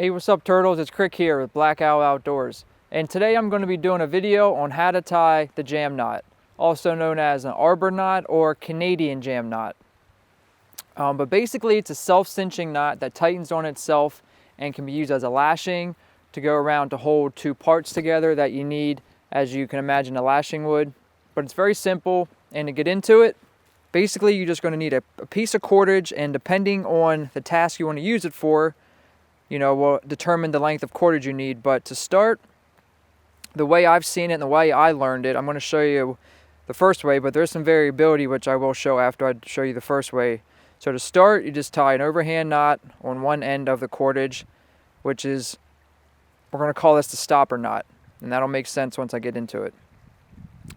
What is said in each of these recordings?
Hey, what's up turtles? It's Krik here with Black Owl Outdoors. And today I'm going to be doing a video on how to tie the jam knot, also known as an arbor knot or Canadian jam knot. But basically it's a self-cinching knot that tightens on itself and can be used as a lashing to go around to hold two parts together that you need, as you can imagine a lashing would. But it's very simple, and to get into it, basically you're just going to need a piece of cordage, and depending on the task you want to use it for, will determine the length of cordage you need. But to start, the way I've seen it and the way I learned it, I'm going to show you the first way, but there's some variability which I will show after I show you the first way. So to start, you just tie an overhand knot on one end of the cordage, which is, we're going to call this the stopper knot, and that'll make sense once I get into it.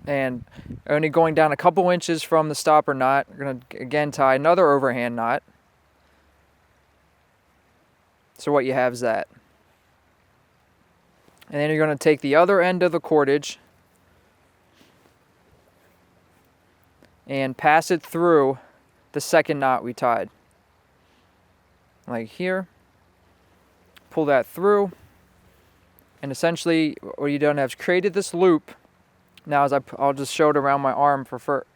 And only going down a couple inches from the stopper knot, we're going to again tie another overhand knot. So what you have is that. And then you're going to take the other end of the cordage and pass it through the second knot we tied. Like here. Pull that through. And essentially what you've done is created this loop. Now I'll just show it around my arm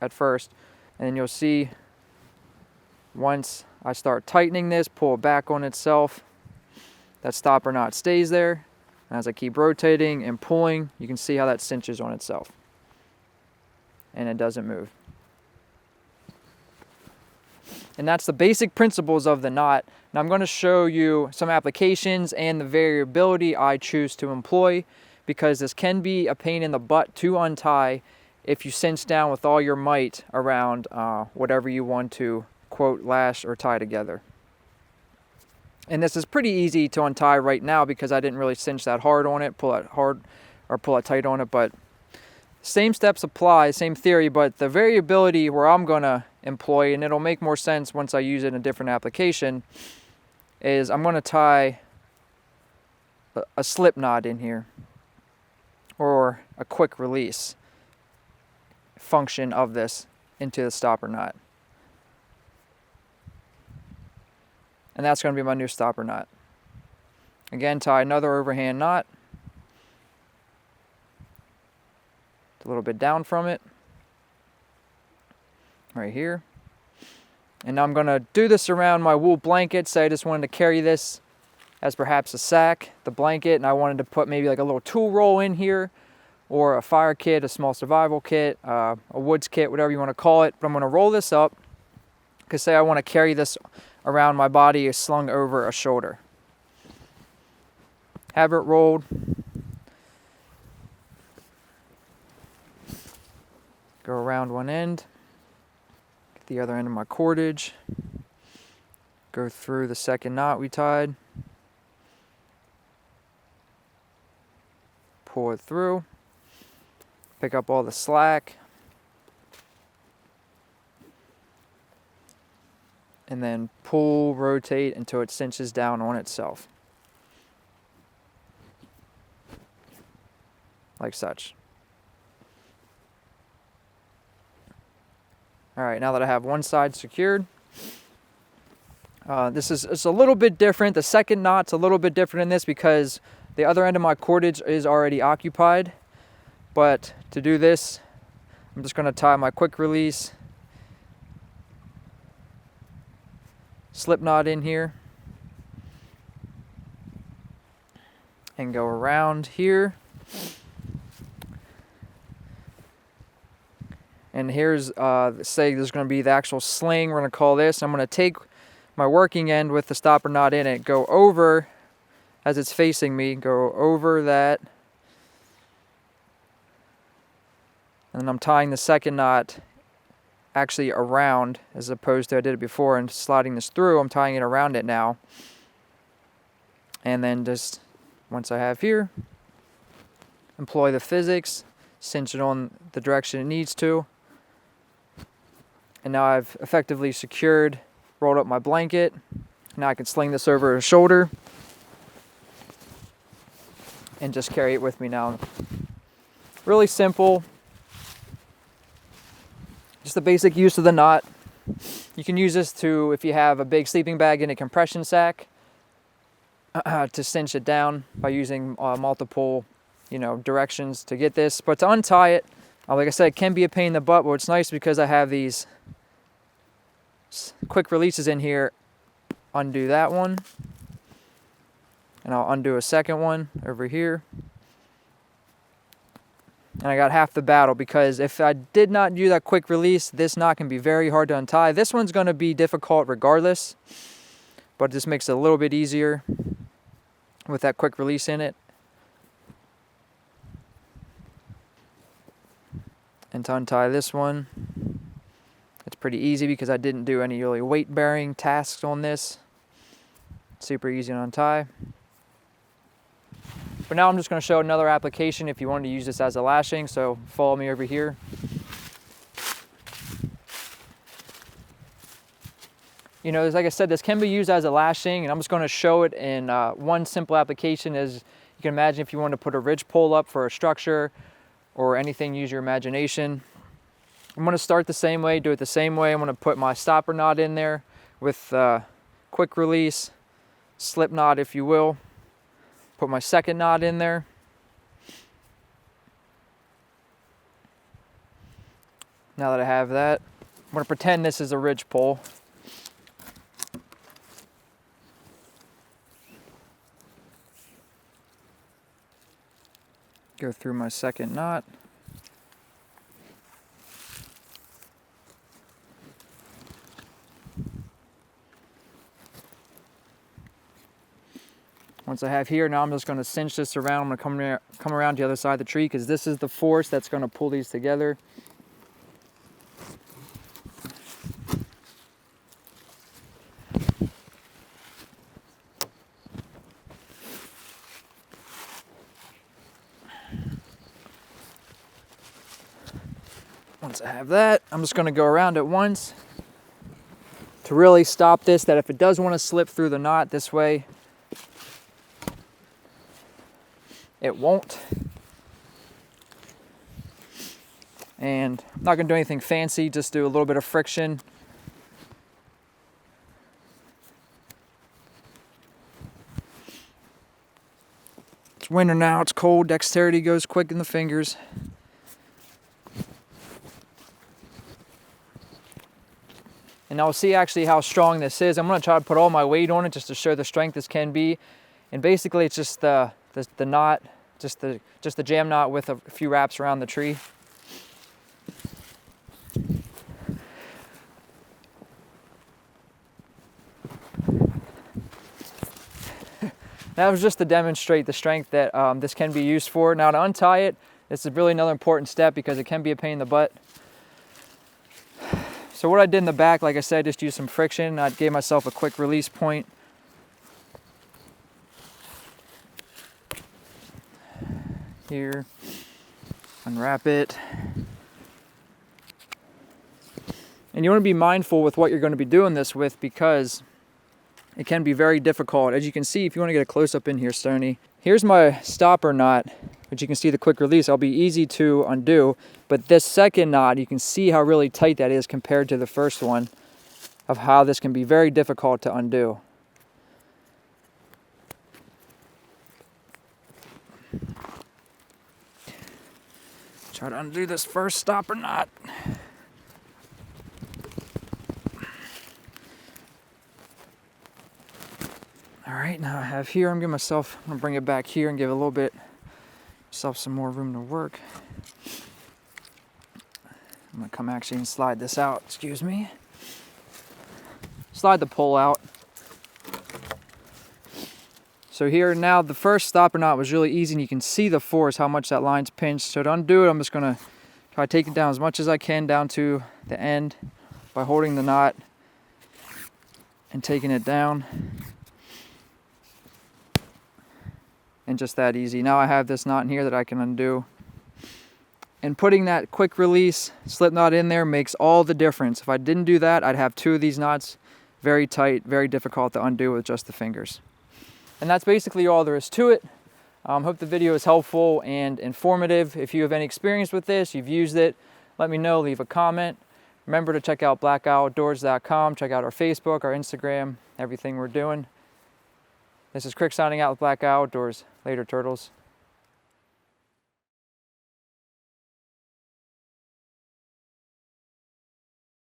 at first. And then you'll see once I start tightening this, pull it back on itself. That stopper knot stays there. And as I keep rotating and pulling, you can see how that cinches on itself. And it doesn't move. And that's the basic principles of the knot. Now I'm going to show you some applications and the variability I choose to employ, because this can be a pain in the butt to untie if you cinch down with all your might around whatever you want to, quote, lash or tie together. And this is pretty easy to untie right now because I didn't really cinch that hard on it, pull it hard or pull it tight on it. But same steps apply, same theory, but the variability where I'm going to employ, and it'll make more sense once I use it in a different application, is I'm going to tie a slip knot in here, or a quick release function of this into the stopper knot. And that's going to be my new stopper knot. Again, tie another overhand knot. A little bit down from it. Right here. And now I'm going to do this around my wool blanket. Say I just wanted to carry this as perhaps a sack, the blanket, and I wanted to put maybe like a little tool roll in here, or a fire kit, a small survival kit, a woods kit, whatever you want to call it. But I'm going to roll this up, because say I want to carry this around my body slung over a shoulder. Have it rolled. Go around one end. Get the other end of my cordage. Go through the second knot we tied. Pull it through. Pick up all the slack. And then pull, rotate until it cinches down on itself. Like such. Alright, now that I have one side secured, it's a little bit different. The second knot's a little bit different in this because the other end of my cordage is already occupied. But to do this, I'm just going to tie my quick release slip knot in here and go around here. And here's say there's going to be the actual sling, we're going to call this. I'm going to take my working end with the stopper knot in it, go over as it's facing me, go over that, and then I'm tying the second knot actually around, as opposed to I did it before and sliding this through. I'm tying it around it now, and then just once I have here, employ the physics, cinch it on the direction it needs to, and now I've effectively secured, rolled up my blanket. Now I can sling this over a shoulder and just carry it with me now. Really simple. Just the basic use of the knot. You can use this to, if you have a big sleeping bag in a compression sack, to cinch it down by using multiple, directions to get this. But to untie it, like I said, it can be a pain in the butt, but it's nice because I have these quick releases in here. Undo that one, and I'll undo a second one over here. And I got half the battle, because if I did not do that quick release, this knot can be very hard to untie. This one's going to be difficult regardless, but this makes it a little bit easier with that quick release in it. And to untie this one, it's pretty easy because I didn't do any really weight bearing tasks on this. Super easy to untie. But now I'm just going to show another application if you wanted to use this as a lashing, so follow me over here. Like I said, this can be used as a lashing, and I'm just going to show it in one simple application. As you can imagine, if you want to put a ridge pole up for a structure or anything, use your imagination. I'm going to start the same way, do it the same way. I'm going to put my stopper knot in there with quick release, slip knot if you will. Put my second knot in there. Now that I have that, I'm going to pretend this is a ridge pole. Go through my second knot. Once I have here, now I'm just going to cinch this around. I'm going to come around the other side of the tree, because this is the force that's going to pull these together. Once I have that, I'm just going to go around it once to really stop this, that if it does want to slip through the knot this way, it won't. And I'm not going to do anything fancy, just do a little bit of friction. It's winter now, it's cold, dexterity goes quick in the fingers. And now we'll see actually how strong this is. I'm going to try to put all my weight on it just to show the strength this can be. And basically it's just the knot, just the jam knot with a few wraps around the tree. That was just to demonstrate the strength that this can be used for. Now to untie it, this is really another important step because it can be a pain in the butt. So what I did in the back, like I said, just used some friction. I gave myself a quick release point. Here, unwrap it. And you want to be mindful with what you're going to be doing this with, because it can be very difficult. As you can see, if you want to get a close-up in here, Stony, here's my stopper knot, which you can see the quick release. It'll be easy to undo, but this second knot, you can see how really tight that is compared to the first one, of how this can be very difficult to undo. Try to undo this first stopper knot. All right, now I have here, I'm gonna bring it back here and give a little bit, myself some more room to work. I'm gonna come actually and slide this out, excuse me. Slide the pole out. So here now, the first stopper knot was really easy, and you can see the force, how much that line's pinched. So to undo it, I'm just gonna try to take it down as much as I can down to the end by holding the knot and taking it down. And just that easy. Now I have this knot in here that I can undo. And putting that quick release slip knot in there makes all the difference. If I didn't do that, I'd have two of these knots, very tight, very difficult to undo with just the fingers. And that's basically all there is to it. Hope the video is helpful and informative. If you have any experience with this, you've used it, let me know, leave a comment. Remember to check out blackoutdoors.com, check out our Facebook, our Instagram, everything we're doing. This is Krik signing out with Black Owl Outdoors. Later, turtles.